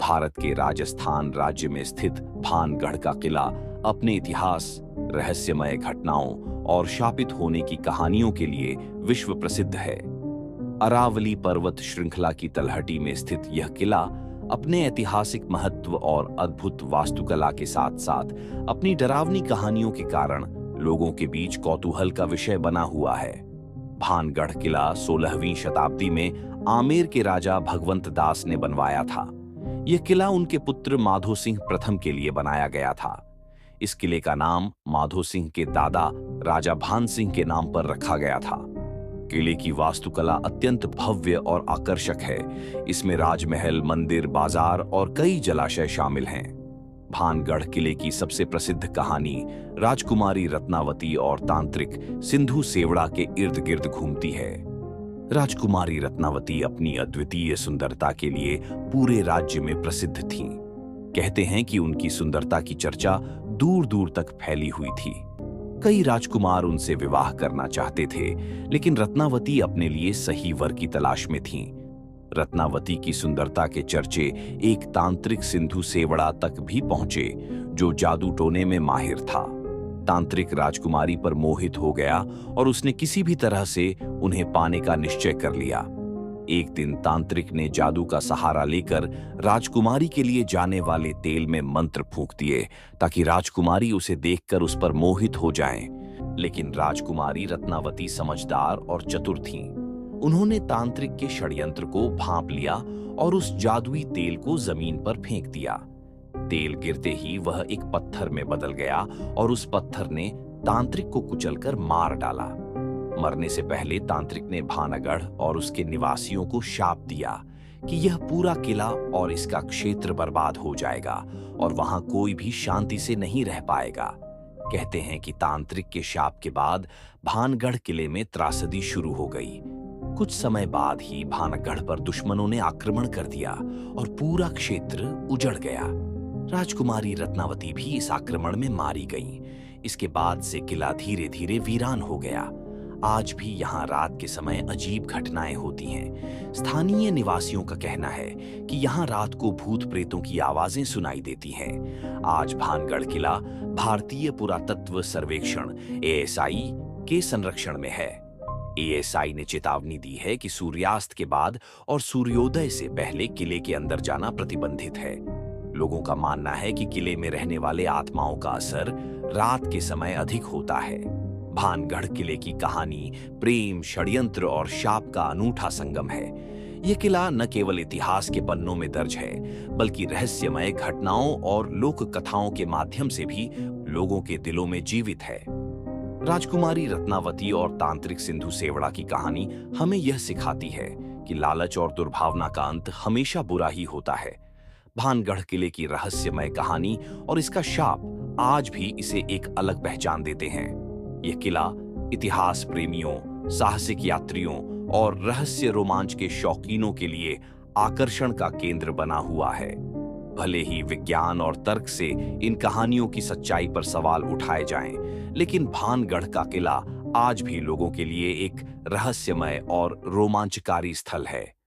भारत के राजस्थान राज्य में स्थित भानगढ़ का किला अपने इतिहास, रहस्यमय घटनाओं और शापित होने की कहानियों के लिए विश्व प्रसिद्ध है। अरावली पर्वत श्रृंखला की तलहटी में स्थित यह किला अपने ऐतिहासिक महत्व और अद्भुत वास्तुकला के साथ-साथ अपनी डरावनी कहानियों के कारण लोगों के बीच कौतूहल का विषय बना हुआ है। भानगढ़ किला 16वीं शताब्दी में आमेर के राजा भगवंत दास ने बनवाया था। यह किला उनके पुत्र माधो सिंह प्रथम के लिए बनाया गया था। इस किले का नाम माधो सिंह के दादा राजा भान सिंह के नाम पर रखा गया था। किले की वास्तुकला अत्यंत भव्य और आकर्षक है। इसमें राजमहल, मंदिर, बाजार और कई जलाशय शामिल हैं। भानगढ़ किले की सबसे प्रसिद्ध कहानी राजकुमारी रत्नावती और तांत्रिक सिंधु सेवड़ा के इर्द गिर्द घूमती है। राजकुमारी रत्नावती अपनी अद्वितीय सुंदरता के लिए पूरे राज्य में प्रसिद्ध थीं। कहते हैं कि उनकी सुंदरता की चर्चा दूर दूर तक फैली हुई थी। कई राजकुमार उनसे विवाह करना चाहते थे, लेकिन रत्नावती अपने लिए सही वर की तलाश में थीं। रत्नावती की सुंदरता के चर्चे एक तांत्रिक सिंधु सेवड़ा तक भी पहुंचे, जो जादू टोने में माहिर था। तांत्रिक राजकुमारी पर मोहित हो गया और उसने किसी भी तरह से उन्हें पाने का निश्चय कर लिया। एक दिन तांत्रिक ने जादू का सहारा लेकर राजकुमारी के लिए जाने वाले तेल में मंत्र फूंक दिए, ताकि राजकुमारी उसे देखकर उस पर मोहित हो जाएं। लेकिन राजकुमारी रत्नावती समझदार और चतुर थीं। उन्होंने तांत्रिक के षड्यंत्र को भांप लिया और उस जादुई तेल को जमीन पर फेंक दिया। तेल गिरते ही वह एक पत्थर में बदल गया और उस पत्थर ने तांत्रिक को कुचलकर मार डाला। मरने से पहले तांत्रिक ने भानगढ़ और उसके निवासियों को शाप दिया कि यह पूरा किला और इसका क्षेत्र बर्बाद हो जाएगा और वहां कोई भी शांति से नहीं रह पाएगा। कहते हैं कि तांत्रिक के शाप के बाद भानगढ़ किले में त्रासदी शुरू हो गई। कुछ समय बाद ही भानगढ़ पर दुश्मनों ने आक्रमण कर दिया और पूरा क्षेत्र उजड़ गया। राजकुमारी रत्नावती भी इस आक्रमण में मारी गईं। इसके बाद से किला धीरे धीरे वीरान हो गया। आज भी यहाँ रात के समय अजीब घटनाएं होती हैं। स्थानीय निवासियों का कहना है कि यहाँ रात को भूत प्रेतों की आवाजें सुनाई देती हैं। आज भानगढ़ किला भारतीय पुरातत्व सर्वेक्षण (ASI) के संरक्षण में है। ASI ने चेतावनी दी है कि सूर्यास्त के बाद और सूर्योदय से पहले किले के अंदर जाना प्रतिबंधित है। लोगों का मानना है कि किले में रहने वाले आत्माओं का असर रात के समय अधिक होता है। भानगढ़ किले की कहानी प्रेम, षड्यंत्र और शाप का अनूठा संगम है। यह किला न केवल इतिहास के पन्नों में दर्ज है, बल्कि रहस्यमय घटनाओं और लोक कथाओं के माध्यम से भी लोगों के दिलों में जीवित है। राजकुमारी रत्नावती और तांत्रिक सिंधु सेवड़ा की कहानी हमें यह सिखाती है कि लालच और दुर्भावना का अंत हमेशा बुरा ही होता है। भानगढ़ किले की रहस्यमय कहानी और इसका शाप आज भी इसे एक अलग पहचान देते हैं। यह किला इतिहास प्रेमियों, साहसिक यात्रियों और रहस्य रोमांच के शौकीनों के लिए आकर्षण का केंद्र बना हुआ है। भले ही विज्ञान और तर्क से इन कहानियों की सच्चाई पर सवाल उठाए जाएं, लेकिन भानगढ़ का किला आज भी लोगों के लिए एक रहस्यमय और रोमांचकारी स्थल है।